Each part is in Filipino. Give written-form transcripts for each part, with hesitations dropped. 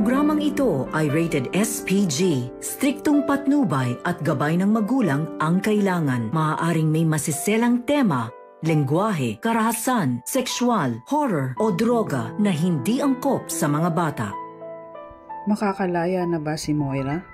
programang ito ay rated SPG. Striktong patnubay at gabay ng magulang ang kailangan. Maaaring may masiselang tema, lengguwahe, karahasan, sexual, horror o droga na hindi angkop sa mga bata. Makakalaya na ba si Moira?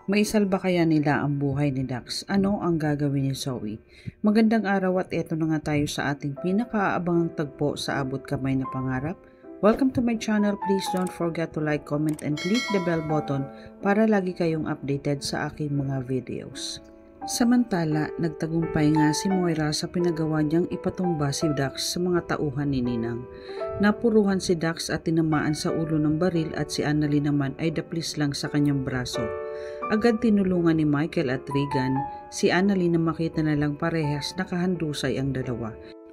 Maisalba kaya nila ang buhay ni Dax? Ano ang gagawin ni Zoe? Magandang araw at eto na nga tayo sa ating pinakaabangang tagpo sa Abot Kamay na Pangarap. Welcome to my channel. Please don't forget to like, comment, and click the bell button para lagi kayong updated sa aking mga videos. Samantala, nagtagumpay nga si Moira sa pinagawa niyang ipatumba si Dax sa mga tauhan ni Ninang. Napuruhan si Dax at tinamaan sa ulo ng baril at si Annalyn naman ay daplis lang sa kanyang braso. Agad tinulungan ni Michael at Regan si Annalyn na makita na lang parehas nakahandusay ang dalawa.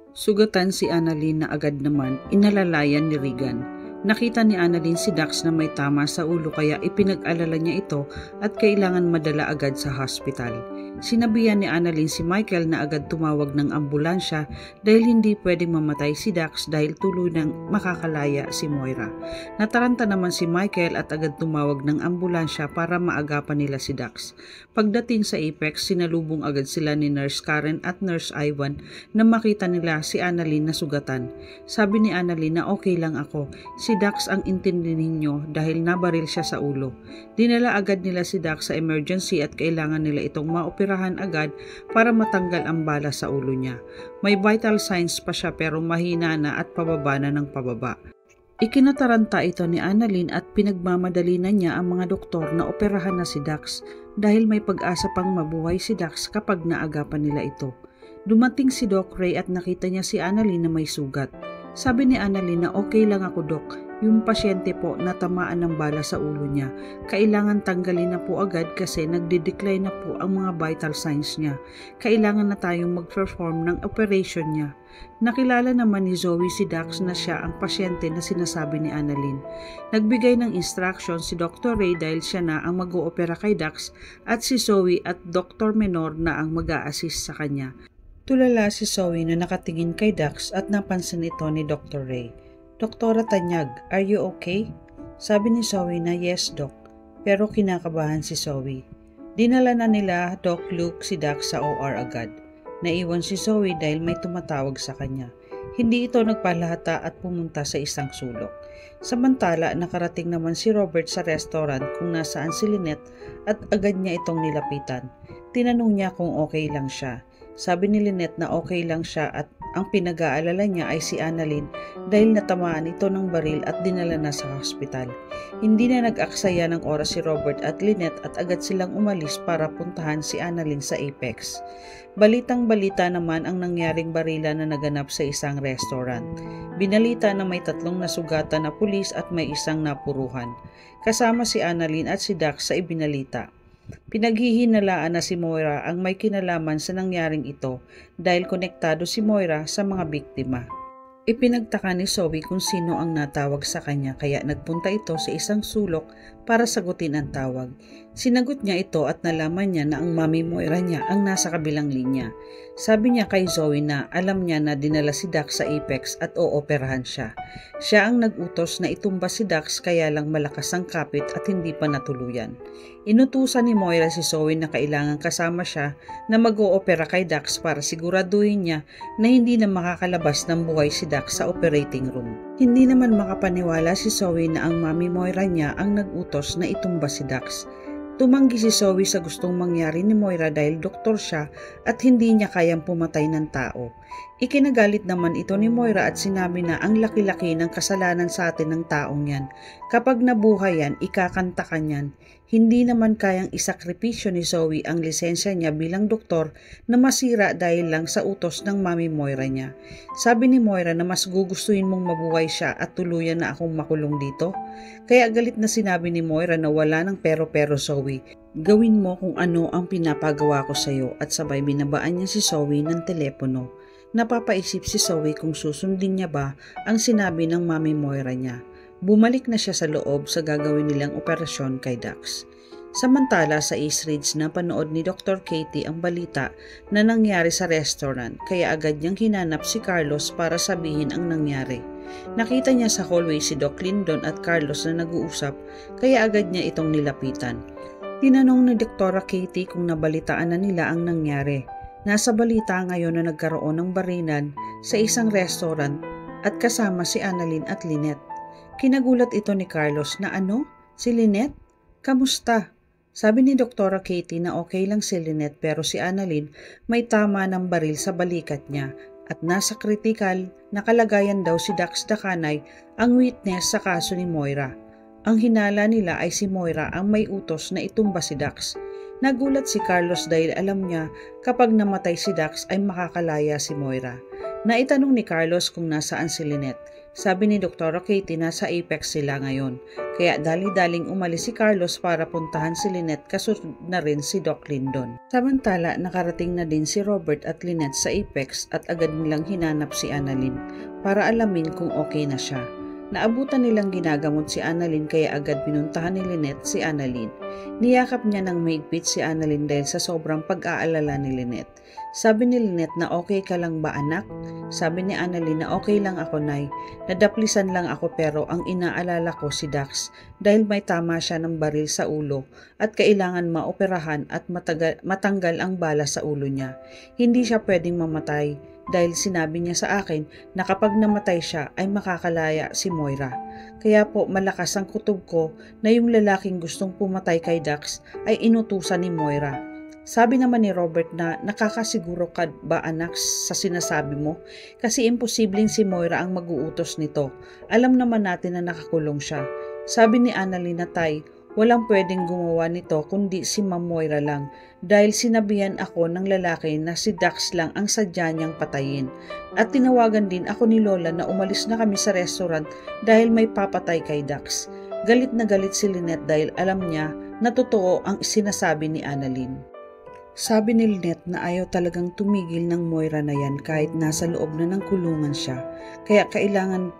Sugatan si Annalyn na agad naman inalalayan ni Regan. Nakita ni Annalyn si Dax na may tama sa ulo kaya ipinag-alala niya ito at kailangan madala agad sa hospital. Sinabihan ni Annalyn si Michael na agad tumawag ng ambulansya dahil hindi pwedeng mamatay si Dax dahil tuloy nang makakalaya si Moira. Nataranta naman si Michael at agad tumawag ng ambulansya para maagapan nila si Dax. Pagdating sa Apex, sinalubong agad sila ni Nurse Karen at Nurse Ivan na makita nila si Annalyn na sugatan. Sabi ni Annalyn na okay lang ako, si Dax ang intindi ninyo dahil nabaril siya sa ulo. Dinala agad nila si Dax sa emergency at kailangan nila itong maoperahan agad para matanggal ang bala sa ulo niya. May vital signs pa siya pero mahina na at pababa na ng pababa. Ikinataranta ito ni Annalyn at pinagmamadali na niya ang mga doktor na operahan na si Dax dahil may pag-asa pang mabuhay si Dax kapag naagapan nila ito. Dumating si Doc Ray at nakita niya si Annalyn na may sugat. Sabi ni Annalyn na okay lang ako, Doc. Yung pasyente po natamaan ng bala sa ulo niya. Kailangan tanggalin na po agad kasi nagde-decline na po ang mga vital signs niya. Kailangan na tayong mag-perform ng operation niya. Nakilala naman ni Zoe si Dax na siya ang pasyente na sinasabi ni Annalyn. Nagbigay ng instruction si Dr. Ray dahil siya na ang mag-oopera kay Dax at si Zoe at Dr. Menor na ang mag-a-assist sa kanya. Tulala si Zoe na nakatingin kay Dax at napansin ito ni Dr. Ray. Doktora Tanyag, are you okay? Sabi ni Zoe na yes, Doc. Pero kinakabahan si Zoe. Dinala na nila Doc Luke si Dax sa OR agad. Naiwan si Zoe dahil may tumatawag sa kanya. Hindi ito nagpalahata at pumunta sa isang sulok. Samantala, nakarating naman si Robert sa restaurant kung nasaan si Lynette at agad niya itong nilapitan. Tinanong niya kung okay lang siya. Sabi ni Lynette na okay lang siya at ang pinag-aalala niya ay si Annalyn dahil natamaan ito ng baril at dinala na sa hospital. Hindi na nag-aksaya ng oras si Robert at Lynette at agad silang umalis para puntahan si Annalyn sa Apex. Balitang-balita naman ang nangyaring barila na naganap sa isang restaurant. Binalita na may 3 nasugatan na pulis at may 1 napuruhan. Kasama si Annalyn at si Dax sa ibinalita. Pinaghihinalaan na si Moira ang may kinalaman sa nangyaring ito dahil konektado si Moira sa mga biktima. Ipinagtaka ni Zoe kung sino ang natawag sa kanya kaya nagpunta ito sa isang sulok para sagutin ang tawag. Sinagot niya ito at nalaman niya na ang mami Moira niya ang nasa kabilang linya. Sabi niya kay Zoe na alam niya na dinala si Dax sa Apex at ooperahan siya. Siya ang nag-utos na itumba si Dax kaya lang malakas ang kapit at hindi pa natuluyan. Inutusan ni Moira si Zoe na kailangan kasama siya na mag-oopera kay Dax para siguraduhin niya na hindi na makakalabas ng buhay si Dax sa operating room. Hindi naman makapaniwala si Zoe na ang mami Moira niya ang nag-utos na itumba si Dax. Tumanggi si Zoe sa gustong mangyari ni Moira dahil doktor siya at hindi niya kayang pumatay ng tao. Ikinagalit naman ito ni Moira at sinabi na ang laki-laki ng kasalanan sa atin ng taong yan. Kapag nabuhay yan, ikakanta ka niyan. Hindi naman kayang isakripisyo ni Zoe ang lisensya niya bilang doktor na masira dahil lang sa utos ng mami Moira niya. Sabi ni Moira na mas gugustuhin mong mabuhay siya at tuluyan na akong makulong dito. Kaya galit na sinabi ni Moira na wala ng pero-pero Zoe. Gawin mo kung ano ang pinapagawa ko sa iyo at sabay binabaan niya si Zoe ng telepono. Napapaisip si Zoe kung susundin niya ba ang sinabi ng mami Moira niya. Bumalik na siya sa loob sa gagawin nilang operasyon kay Dax. Samantala sa East Ridge na panood ni Dr. Katie ang balita na nangyari sa restaurant kaya agad niyang hinanap si Carlos para sabihin ang nangyari. Nakita niya sa hallway si Doc Lindon at Carlos na nag-uusap, kaya agad niya itong nilapitan. Tinanong ni Dr. Katie kung nabalitaan na nila ang nangyari. Nasa balita ngayon na nagkaroon ng barilan sa isang restaurant at kasama si Annalyn at Lynette. Kinagulat ito ni Carlos na ano? Si Lynette? Kamusta? Sabi ni Dr. Katie na okay lang si Lynette pero si Annalyn may tama ng baril sa balikat niya at nasa kritikal na kalagayan daw si Dax Dacanay ang witness sa kaso ni Moira. Ang hinala nila ay si Moira ang may utos na itumba si Dax. Nagulat si Carlos dahil alam niya kapag namatay si Dax ay makakalaya si Moira. Naitanong ni Carlos kung nasaan si Lynette. Sabi ni Dr. Katie nasa Apex sila ngayon. Kaya dali-daling umalis si Carlos para puntahan si Lynette kasunod na rin si Doc Lindon. Samantala nakarating na din si Robert at Lynette sa Apex at agad nilang hinanap si Annalyn para alamin kung okay na siya. Naabutan nilang ginagamot si Annalyn kaya agad pinuntahan ni Lynette si Annalyn. Niyakap niya ng mahigpit si Annalyn dahil sa sobrang pag-aalala ni Lynette. Sabi ni Lynette na okay ka lang ba anak? Sabi ni Annalyn na okay lang ako nay. Nadaplisan lang ako pero ang inaalala ko si Dax dahil may tama siya ng baril sa ulo at kailangan maoperahan at matanggal ang bala sa ulo niya. Hindi siya pwedeng mamatay. Dahil sinabi niya sa akin na kapag namatay siya ay makakalaya si Moira. Kaya po malakas ang kutob ko na yung lalaking gustong pumatay kay Dax ay inutusan ni Moira. Sabi naman ni Robert na nakakasiguro ka ba anak sa sinasabi mo? Kasi imposibleng si Moira ang mag-uutos nito. Alam naman natin na nakakulong siya. Sabi ni Annalyn na tay, walang pwedeng gumawa nito kundi si Ma'am Moira lang dahil sinabihan ako ng lalaki na si Dax lang ang sadya niyang patayin. At tinawagan din ako ni Lola na umalis na kami sa restaurant dahil may papatay kay Dax. Galit na galit si Lynette dahil alam niya na totoo ang sinasabi ni Annalyn. Sabi ni Lynette na ayaw talagang tumigil ng Moira na yan kahit nasa loob na ng kulungan siya. Kaya kailangan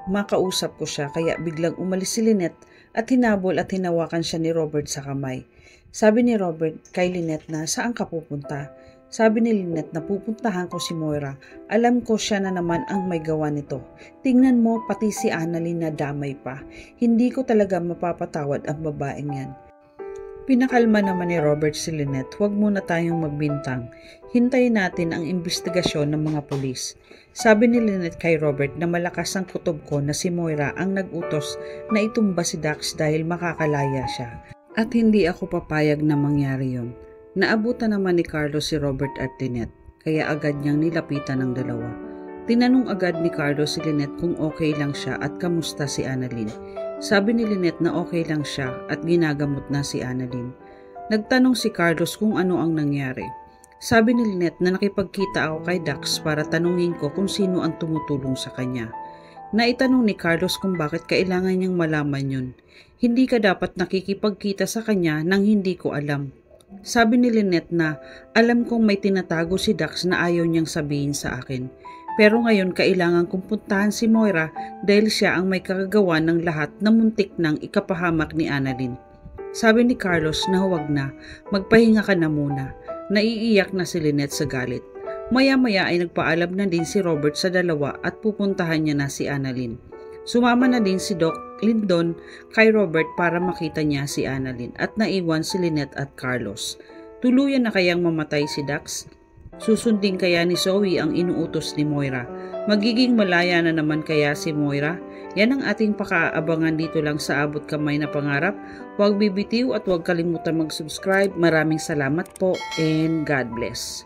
makausap ko siya kaya biglang umalis si Lynette at hinabol at hinawakan siya ni Robert sa kamay. Sabi ni Robert kay Lynette na saan ka pupunta? Sabi ni Lynette na pupuntahan ko si Moira. Alam ko siya na naman ang may gawa nito. Tingnan mo pati si Annalyn na damay pa. Hindi ko talaga mapapatawad ang babaeng yan. Pinakalma naman ni Robert si Lynette, huwag muna tayong magbintang. Hintayin natin ang investigasyon ng mga pulis. Sabi ni Lynette kay Robert na malakas ang kutob ko na si Moira ang nag-utos na itumba si Dax dahil makakalaya siya. At hindi ako papayag na mangyari yon. Naabutan naman ni Carlos si Robert at Lynette, kaya agad niyang nilapitan ng dalawa. Tinanong agad ni Carlos si Lynette kung okay lang siya at kamusta si Annalyn. Sabi ni Lynette na okay lang siya at ginagamot na si Annalyn. Nagtanong si Carlos kung ano ang nangyari. Sabi ni Lynette na nakipagkita ako kay Dax para tanungin ko kung sino ang tumutulong sa kanya. Naitanong ni Carlos kung bakit kailangan niyang malaman yun. Hindi ka dapat nakikipagkita sa kanya nang hindi ko alam. Sabi ni Lynette na alam kong may tinatago si Dax na ayaw niyang sabihin sa akin. Pero ngayon kailangan kong puntahan si Moira dahil siya ang may kagagawa ng lahat na muntik ng ikapahamak ni Annalyn. Sabi ni Carlos na huwag na, magpahinga ka na muna. Naiiyak na si Lynette sa galit. Maya-maya ay nagpaalam na din si Robert sa dalawa at pupuntahan niya na si Annalyn. Sumama na din si Doc Lindon kay Robert para makita niya si Annalyn at naiwan si Lynette at Carlos. Tuluyan na kayang mamatay si Dax? Susundin kaya ni Zoe ang inuutos ni Moira? Magiging malaya na naman kaya si Moira? Yan ang ating pakaabangan dito lang sa Abot Kamay na Pangarap. Huwag bibitiw at huwag kalimutan mag-subscribe. Maraming salamat po and God bless.